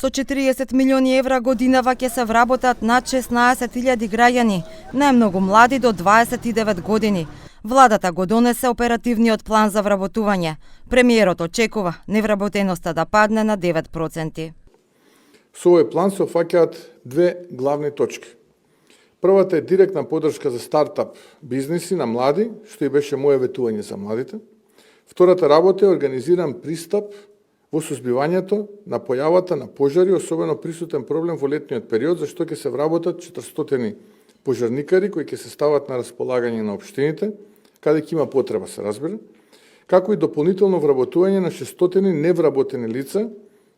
Со 40 милиони евра годинава ќе се вработат над 16.000 граѓани, најмногу млади до 29 години. Владата го донесе оперативниот план за вработување. Премиерот очекува невработеноста да падне на 9%. Со овој план се опфаќаат две главни точки. Првата е директна подршка за стартап бизниси на млади, што и беше моје ветување за младите. Втората работа е организиран пристап во сузбивањето на појавата на пожари, особено присутен проблем во летниот период, за што ќе се вработат 400 пожарникари кои ќе се стават на располагање на општините, каде ќе има потреба, се разбира, како и дополнително вработување на 600 невработени лица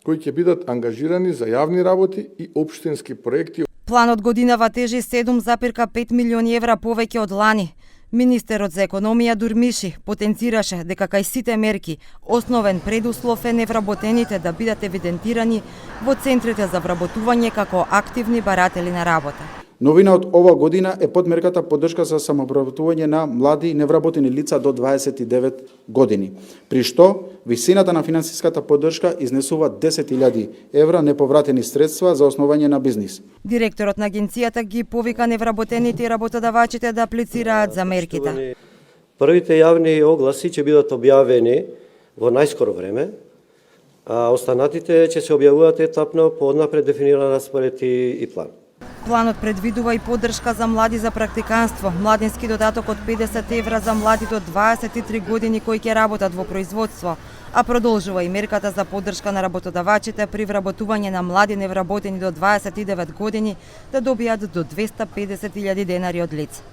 кои ќе бидат ангажирани за јавни работи и општински проекти. Планот годинава тежи 7,5 милиони евра повеќе од лани. Министерот за економија Дурмиши потенцираше дека кај сите мерки основен предуслов е невработените да бидат евидентирани во центрите за вработување како активни баратели на работа. Новина од ова година е подмерката поддршка за самовработување на млади невработени лица до 29 години, при што висината на финансиската поддршка изнесува 10.000 евра неповратени средства за основање на бизнис. Директорот на агенцијата ги повика невработените и работодавачите да аплицираат за мерките. Првите јавни огласи ќе бидат објавени во најскоро време, а останатите ќе се објавуваат етапно по однапред дефиниран распоред и план. Планот предвидува и поддршка за млади за практиканство, младински додаток од 50 евра за млади до 23 години кои ќе работат во производство, а продолжува и мерката за поддршка на работодавачите при вработување на млади невработени до 29 години да добијат до 250.000 денари од лице.